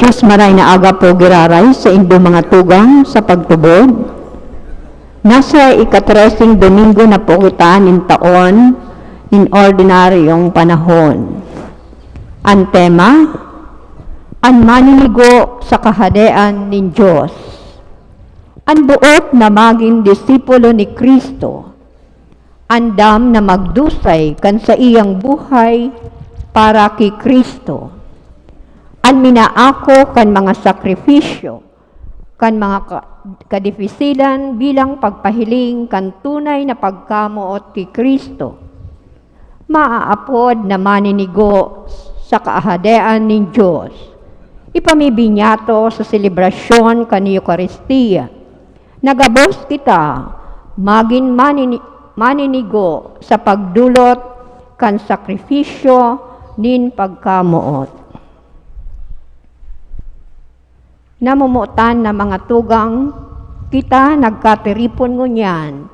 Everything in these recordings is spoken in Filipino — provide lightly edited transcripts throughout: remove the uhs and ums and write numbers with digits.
Diyos maray na aga po giraray sa indo mga tugang sa pagtubod. Nasa ikatresing Domingo na po kita nin taon, nin ordinaryong panahon. Ang tema, ang maninigo sa kahadean nin Diyos. Ang buot na maging disipulo ni Kristo, andam na magdusay kan sa iyang buhay para kay Kristo. An minaako kan mga sakripisyo, kan mga kadifisilan bilang pagpahiling kan tunay na pagkamuot kay Kristo. Maaapod na maninigo sa kaahadean ni Diyos. Ipamibinyato sa selebrasyon kan Eucharistia. Nagabos kita, maging maninigo sa pagdulot kan sakripisyo nin pagkamuot. Namumutan na mga tugang, kita nagkatiripon ngunyan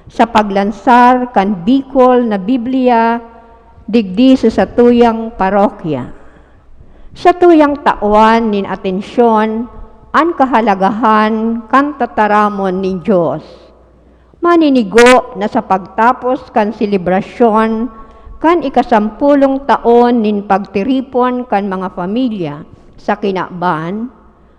sa paglansar kan Bicol na Biblia digdi sa satuyang parokya. Sa tuyang tauan nin atensyon, ang kahalagahan kan tataramon ni Diyos. Maninigo na sa pagtapos kan selebrasyon kan ikasampulong taon nin pagtiripon kan mga pamilya sa kinaban,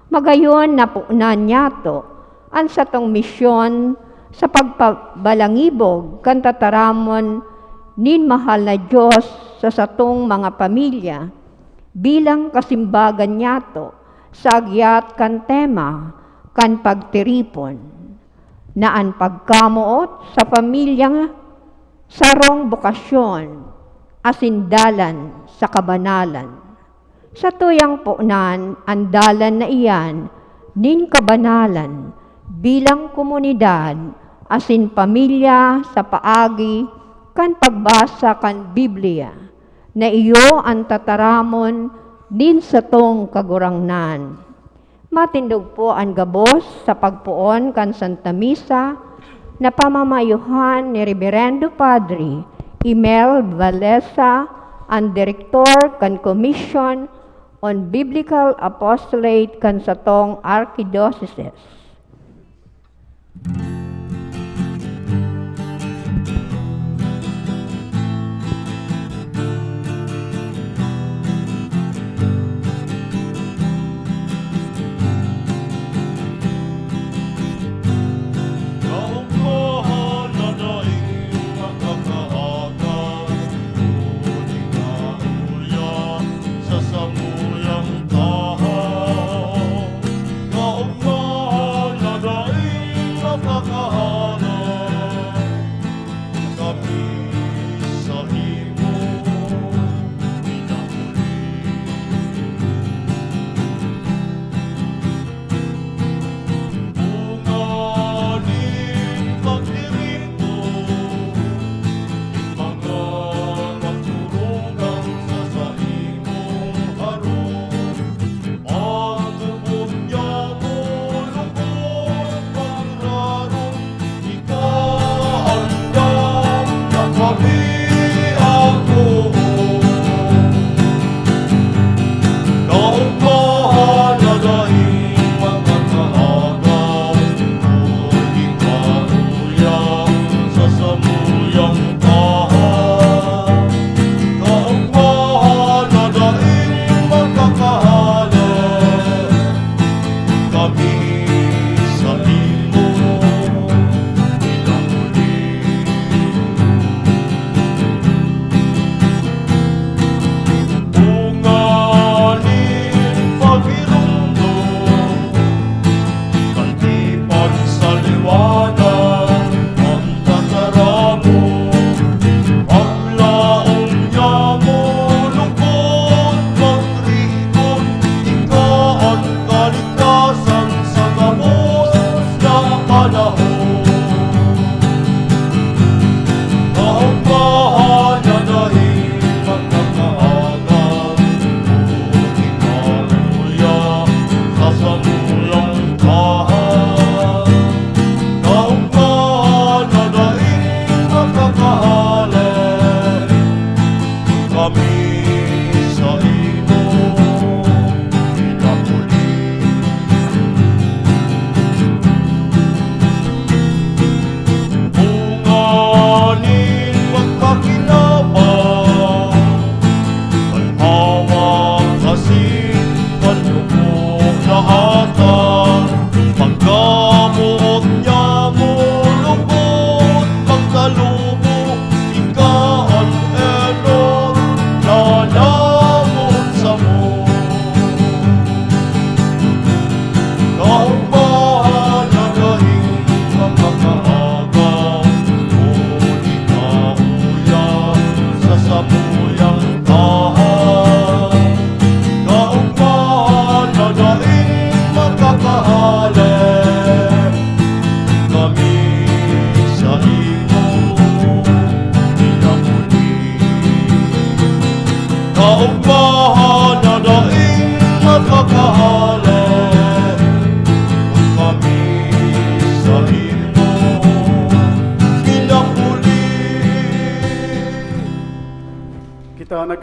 magayon na puunan niyato ang satong misyon sa pagpabalangibog kan tataramon nin mahal na Diyos sa satong mga pamilya bilang kasimbagan niyato sa agyat kan tema kan pagtiripon na ang pagkamuot sa pamilyang sarong bukasyon asindalan sa kabanalan. Sa tuyang puunan, andalan na iyan, nin kabanalan, bilang komunidad, asin pamilya sa paagi, kan pagbasa kan Biblia, na iyo ang tataramon, nin sa tong kagurangnan. Matindog po ang gabos sa pagpuon kan Santa Misa, na pamamayuhan ni Reverendo Padre Imel Valesa, ang Direktor kan Commission on Biblical Apostolate kan satong Archdiocese.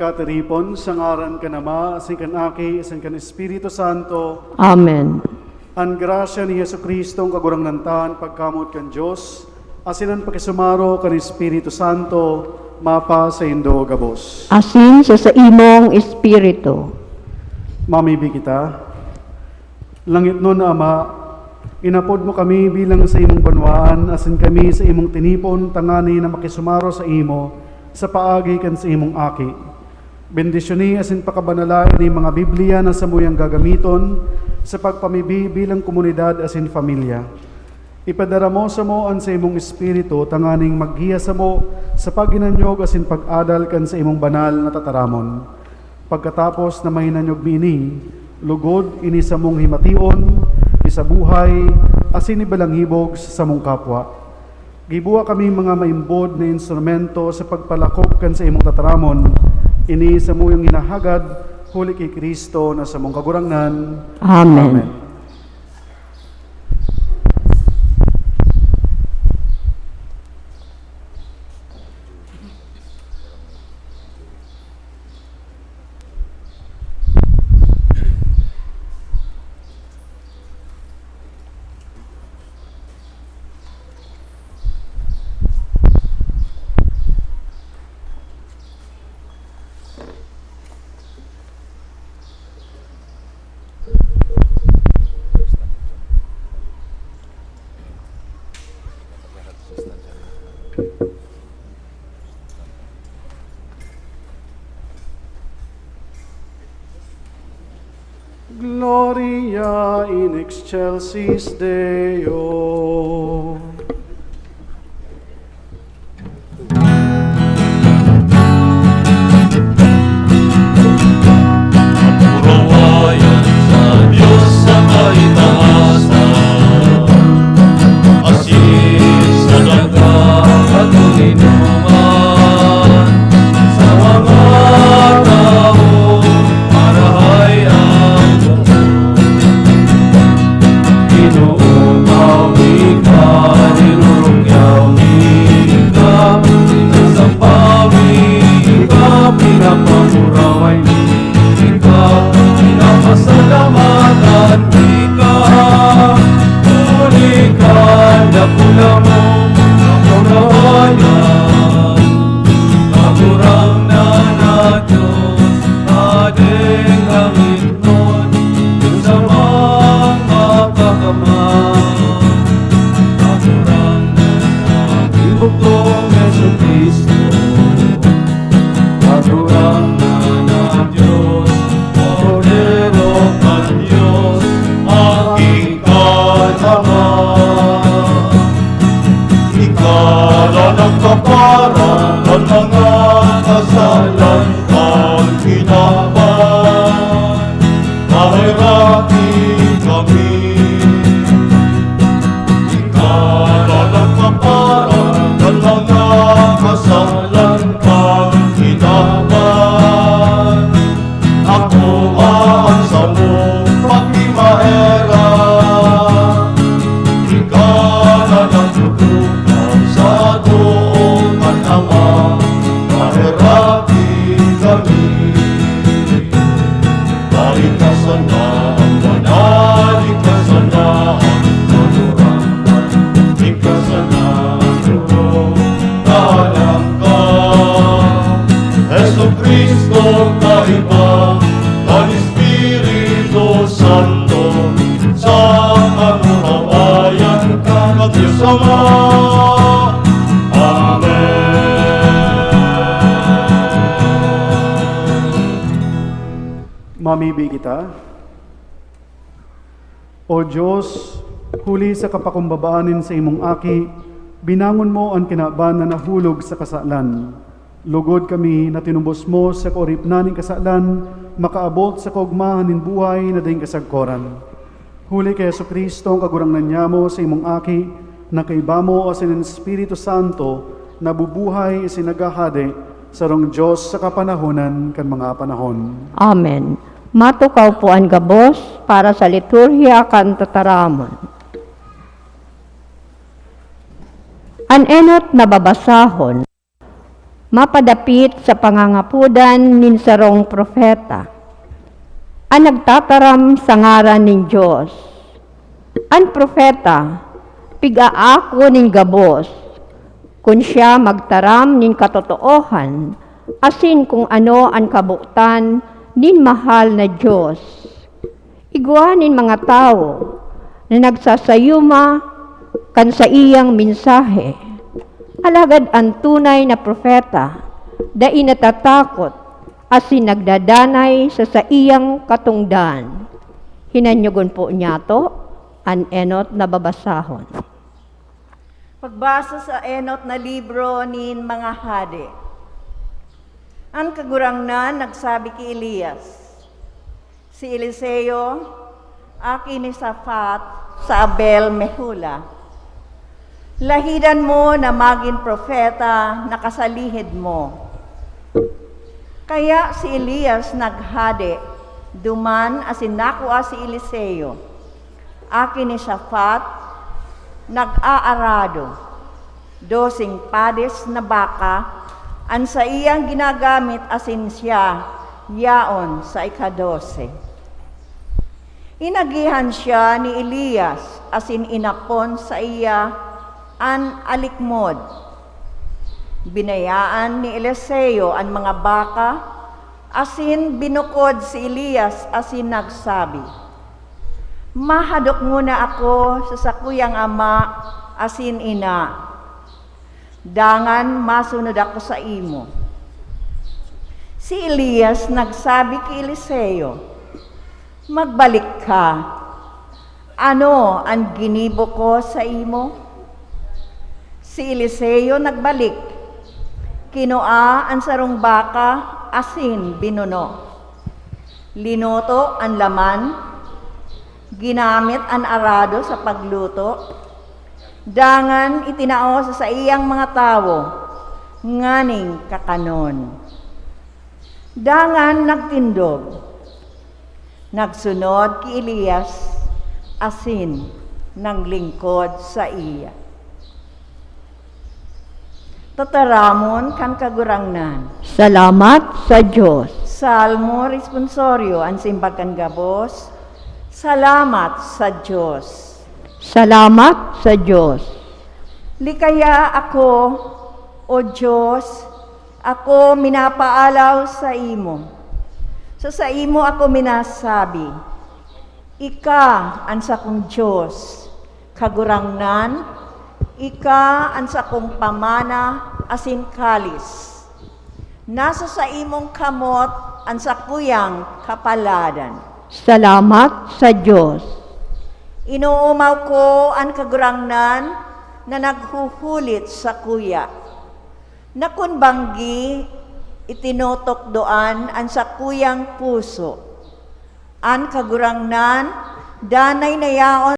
pagkatiripon, sa ngaran ka nama, asin kan aki, asin kan Espiritu Santo. Amen. Ang grasya ni Yesu Kristo, ang kagurang nantan, pagkamot kan Diyos, asinan pakisumaro kan Espiritu Santo, mapa sa indo gabos. Asin sa imong espiritu. Mamibi kita, langit nun Ama, inapod mo kami bilang sa imong banwaan, asin kami sa imong tinipon, tangani na makisumaro sa imo, sa paagi kan sa imong aki. Bendisyoni asin pakabanalain ni mga Biblia na sa muyang gagamiton, sa pagpamibi bilang komunidad asin familia. Ipadara mo sa mo an sa imong espiritu, tanganing maghiya sa mo sa paginanyog asin pag-adal kan sa imong banal na tataramon. Pagkatapos na mahinanyog mini, lugod ini sa mong himation, isabuhay, asin ibalanghibog sa mong kapwa. Gibuha kami mga maimbod na instrumento sa pagpalakop kan sa imong tataramon, ini sa muyong hinahagad, huli kay Kristo na sa mong kagurangnan. Amen. Gloria in excelsis Deo. Purawayan sa Diyos sa kaitaasan, asin sa dagang katulinaman, sa mga tao marahay ang inuumawi ka, nilurugyaw ka, sinasampawi ka, pinapamuraway ka, pinapasalamatan ka, ulikan na pula mo ang purawayan, kagurang na Diyos, adeng langit nun, dun sa mga kakamay, kagurang na ibugtong Yesu Kristo, kagurang na Diyos, Cordero kan Diyos, aking kasama. Ikala ng kapara ng mga kasalan at kinaban, mahirati kami. Ikala ng kapara ng mga kasalan at kinaban, ako ang sa mo pagkimahera. Ikala ng tutunan sa doon at ama, mahirati kami. Balik ka sana ang banal, ika sana ang kanurangan, ika sana ang tulong, talang ka. Jesu Cristo kaiba, ang Espiritu Santo, sa kamurawayan ka ng Diyos Ama. Mamibi kita. O Diyos, huli sa kapakumbabaanin sa imong aki, binangon mo ang kinaban na nahulog sa kasalan. Lugod kami na tinubos mo sa kauripnaning kasalan, makaabot sa kaugmahan ng buhay na daing kasagkoran. Huli kay Yesu Kristo ang kagurangnan niya mo sa imong aki, na kaiba mo asin ng Espiritu Santo, na bubuhay isinagahade sa rong Diyos sa kapanahonan kan mga panahon. Amen. Matukaw po ang gabos para sa liturhiya kan tataramon. An enot na babasahon, mapadapit sa pangangapudan nin sarong propeta. An nagtataram sa ngaran nin Diyos. An propeta, pigaako nin gabos, kun siya magtaram nin katotoohan, asin kung ano ang kabuktan nin mahal na Diyos. Igwa nin mga tao na nagsasayuma kan sa iyang mensahe. Alagad ang tunay na propeta, dai natatakot, asin nagdadanay sa iyang katungdan. Hinanyugon po niya to, an enot na babasahon. Pagbasa sa enot na libro nin mga hade. Ang kagurangnan nagsabi ki Elias, si Eliseo, aki ni Safat sa Abel Mehula. Lahidan mo na maging propeta na kasalihid mo. Kaya si Elias naghade, duman asin nakuha si Eliseo. Aki ni Safat, nag-aarado, 12 pades na baka, ang sa iyang ginagamit asin siya, yaon sa ika-12. Inagihan siya ni Elias, asin inapon sa iya, an alikmod. Binayaan ni Eliseo ang mga baka, asin binukod si Elias, asin nagsabi, mahadok muna ako sa sakuyang ama, asin ina. Dangan masunod ako sa imo. Si Elias nagsabi kay Eliseo, magbalik ka. Ano ang ginibo ko sa imo? Si Eliseo nagbalik. Kinua ang sarong baka, asin binuno. Linuto ang laman, ginamit ang arado sa pagluto, dangan itinao sa iyang mga tao, nganing kakanon. Dangan nagtindog, nagsunod ki Elias, asin ng lingkod sa iya. Tataramon kan kagurangnan. Salamat sa Diyos. Salmo responsorio ang simbagan gabos. Salamat sa Diyos. Salamat sa Diyos. Likaya ako, o Diyos, ako minapaalaw sa imo. Sa imo ako minasabi, ika ang sakong Diyos, kagurangnan, ika ang sakong pamana, asin kalis. Nasa sa imong kamot ang sakuyang kapaladan. Salamat sa Diyos. Inuumaw ko ang kagurangnan na naghuhulit sa kuya. Na kun banggi, itinutok doan ang sakuyang puso. Ang kagurangnan, danay na yaon